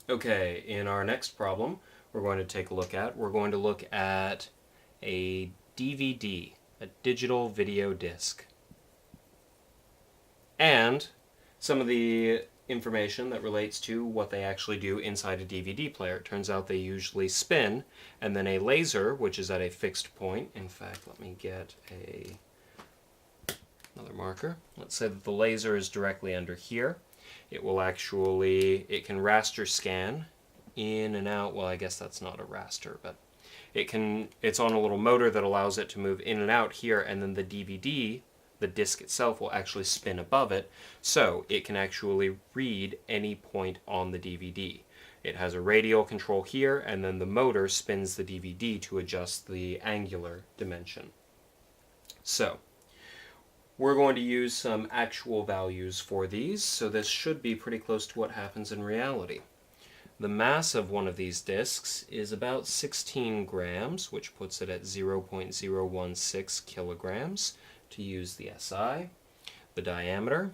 Okay, in our next problem, we're going to look at a DVD, a digital video disc, and some of the information that relates to what they actually do inside a DVD player. It turns out they usually spin, and then a laser, which is at a fixed point. In fact, let me get another marker. Let's say that the laser is directly under here. It can raster scan in and out. Well, I guess that's not a raster, but it's on a little motor that allows it to move in and out here, and then the DVD, the disc itself, will actually spin above it, so it can actually read any point on the DVD. It has a radial control here, and then the motor spins the DVD to adjust the angular dimension. So, we're going to use some actual values for these, so this should be pretty close to what happens in reality. The mass of one of these discs is about 16 grams, which puts it at 0.016 kilograms to use the SI. The diameter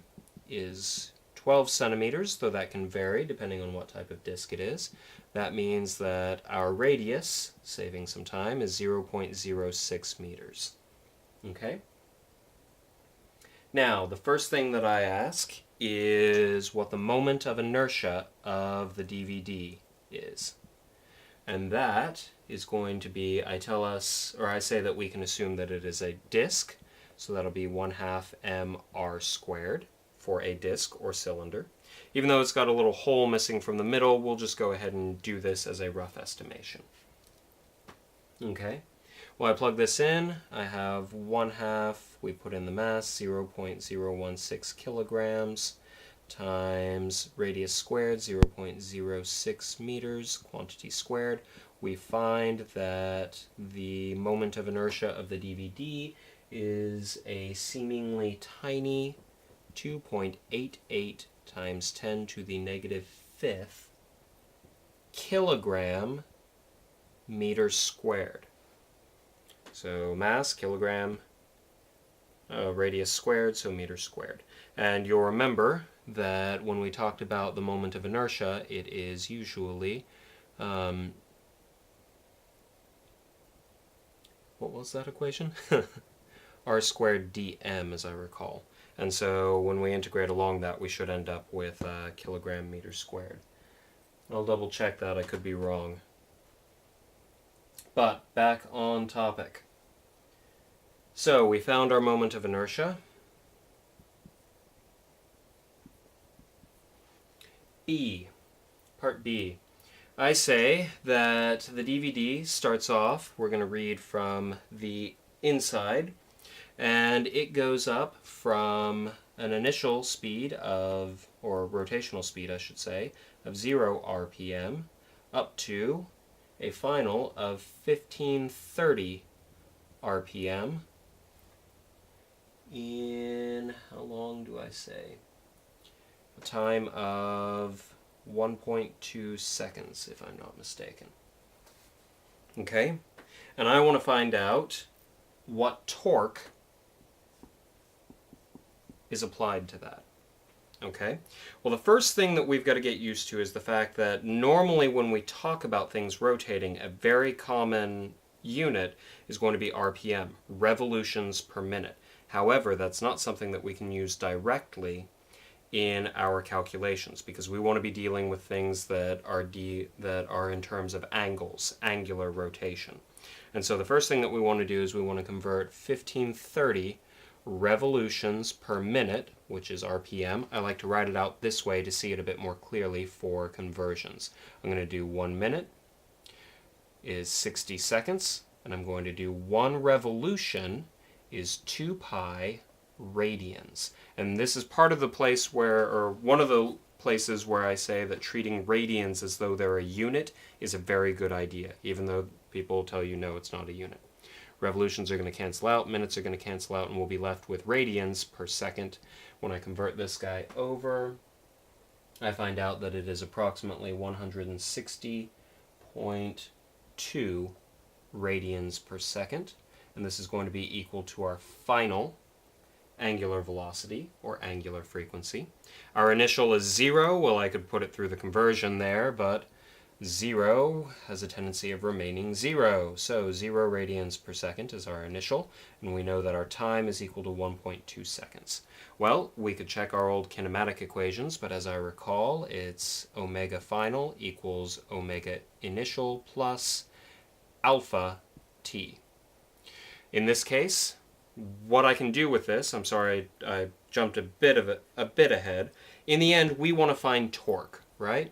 is 12 centimeters, though that can vary depending on what type of disc it is. That means that our radius, saving some time, is 0.06 meters. Okay? Now, the first thing that I ask is what the moment of inertia of the DVD is. And that is going to be, I say that we can assume that it is a disk, so that'll be 1/2 mr squared for a disk or cylinder. Even though it's got a little hole missing from the middle, we'll just go ahead and do this as a rough estimation. Okay? Well, I plug this in, I have 1/2, we put in the mass, 0.016 kilograms, times radius squared, 0.06 meters, quantity squared. We find that the moment of inertia of the DVD is a seemingly tiny 2.88 times 10 to the negative 5th kilogram meters squared. So mass, kilogram, radius squared, so meters squared. And you'll remember that when we talked about the moment of inertia, it is usually, what was that equation? R squared dm, as I recall. And so when we integrate along that, we should end up with kilogram meters squared. I'll double check that, I could be wrong. But back on topic. So we found our moment of inertia. Part B. I say that the DVD starts off, we're going to read from the inside, and it goes up from an initial speed of, or rotational speed I should say, of 0 RPM up to a final of 1530 RPM in, how long do I say? A time of 1.2 seconds, if I'm not mistaken. Okay? And I want to find out what torque is applied to that. Okay? Well, the first thing that we've got to get used to is the fact that normally when we talk about things rotating, a very common unit is going to be RPM, revolutions per minute. However, that's not something that we can use directly in our calculations because we want to be dealing with things that are in terms of angles, angular rotation. And so the first thing that we want to do is we want to convert 1530 revolutions per minute, which is RPM. I like to write it out this way to see it a bit more clearly for conversions. I'm going to do 1 minute is 60 seconds, and I'm going to do 1 revolution is 2 pi radians. And this is part of the place where, or one of the places where I say that treating radians as though they're a unit is a very good idea, even though people tell you no, it's not a unit. Revolutions are going to cancel out, minutes are going to cancel out, and we'll be left with radians per second. When I convert this guy over, I find out that it is approximately 160.2 radians per second. And this is going to be equal to our final angular velocity, or angular frequency. Our initial is 0. Well, I could put it through the conversion there, but 0 has a tendency of remaining 0. So 0 radians per second is our initial, and we know that our time is equal to 1.2 seconds. Well, we could check our old kinematic equations, but as I recall, it's omega final equals omega initial plus alpha t. In this case, what I can do with this, I'm sorry I jumped a bit ahead. In the end, we want to find torque, right?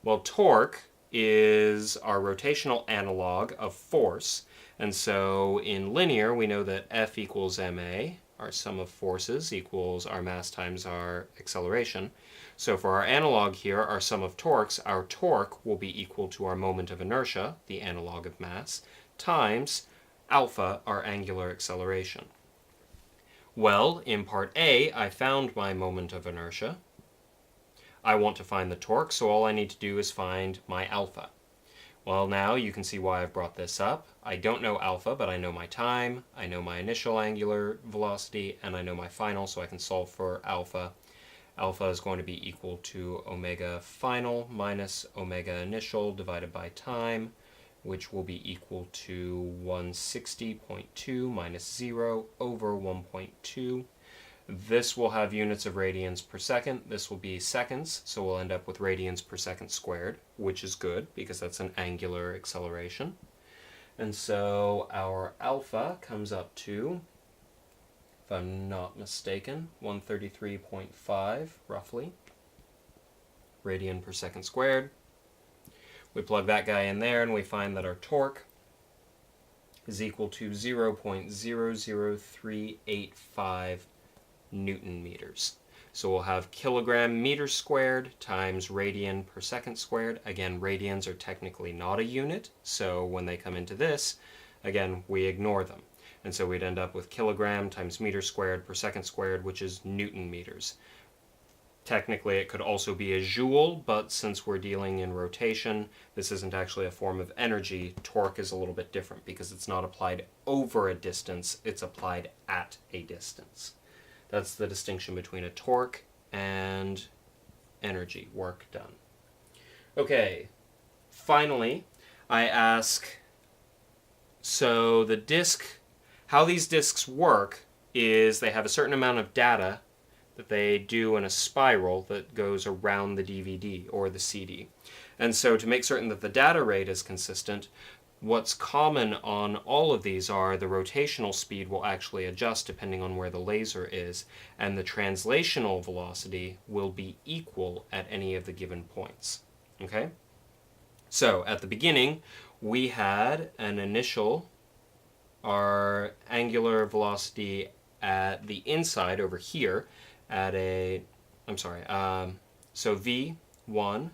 Well, torque is our rotational analog of force, and so in linear we know that F equals ma, our sum of forces equals our mass times our acceleration. So for our analog here, our sum of torques, our torque will be equal to our moment of inertia, the analog of mass, times alpha, our angular acceleration. Well, in part A, I found my moment of inertia. I want to find the torque, so all I need to do is find my alpha. Well, now you can see why I've brought this up. I don't know alpha, but I know my time, I know my initial angular velocity, and I know my final, so I can solve for alpha. Alpha is going to be equal to omega final minus omega initial divided by time, which will be equal to 160.2 minus 0 over 1.2. This will have units of radians per second. This will be seconds, so we'll end up with radians per second squared, which is good because that's an angular acceleration. And so our alpha comes up to, if I'm not mistaken, 133.5 roughly radian per second squared. We plug that guy in there and we find that our torque is equal to 0.00385 Newton meters. So we'll have kilogram meter squared times radian per second squared. Again, radians are technically not a unit, so when they come into this, again, we ignore them. And so we'd end up with kilogram times meter squared per second squared, which is Newton meters. Technically, it could also be a joule, but since we're dealing in rotation, this isn't actually a form of energy. Torque is a little bit different because it's not applied over a distance, it's applied at a distance. That's the distinction between a torque and energy, work done. Okay, finally, I ask, so the disk, how these disks work is they have a certain amount of data that they do in a spiral that goes around the DVD or the CD. And so to make certain that the data rate is consistent, what's common on all of these are the rotational speed will actually adjust depending on where the laser is, and the translational velocity will be equal at any of the given points. Okay? So at the beginning, we had an initial, our angular velocity at the inside over here at a, so V1,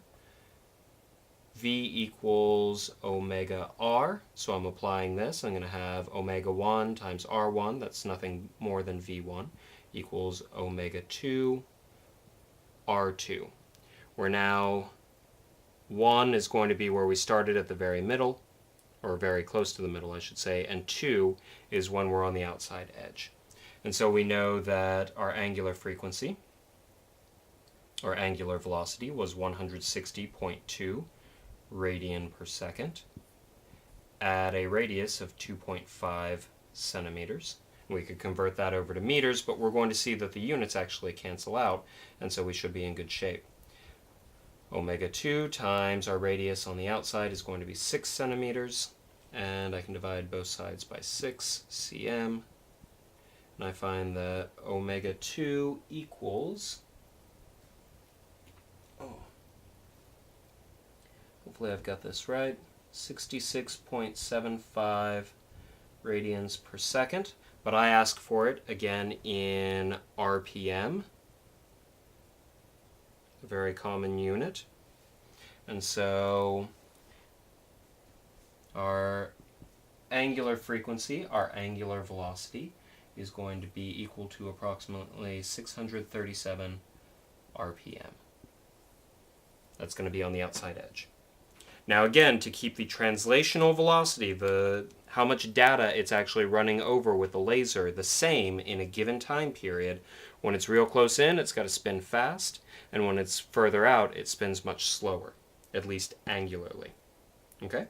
V equals omega r, so I'm applying this. I'm going to have omega 1 times r1, that's nothing more than V1, equals omega 2 r2. Where now 1 is going to be where we started at the very middle, or very close to the middle, I should say, and 2 is when we're on the outside edge. And so we know that our angular frequency, or angular velocity, was 160.2 radian per second at a radius of 2.5 centimeters. We could convert that over to meters, but we're going to see that the units actually cancel out, and so we should be in good shape. Omega 2 times our radius on the outside is going to be 6 centimeters, and I can divide both sides by 6 cm, and I find that omega 2 equals, hopefully I've got this right, 66.75 radians per second, but I ask for it again in RPM, a very common unit. And so our angular frequency, our angular velocity, is going to be equal to approximately 637 RPM. That's going to be on the outside edge. Now again, to keep the translational velocity, the how much data it's actually running over with the laser the same in a given time period. When it's real close in, it's got to spin fast, and when it's further out, it spins much slower, at least angularly. Okay?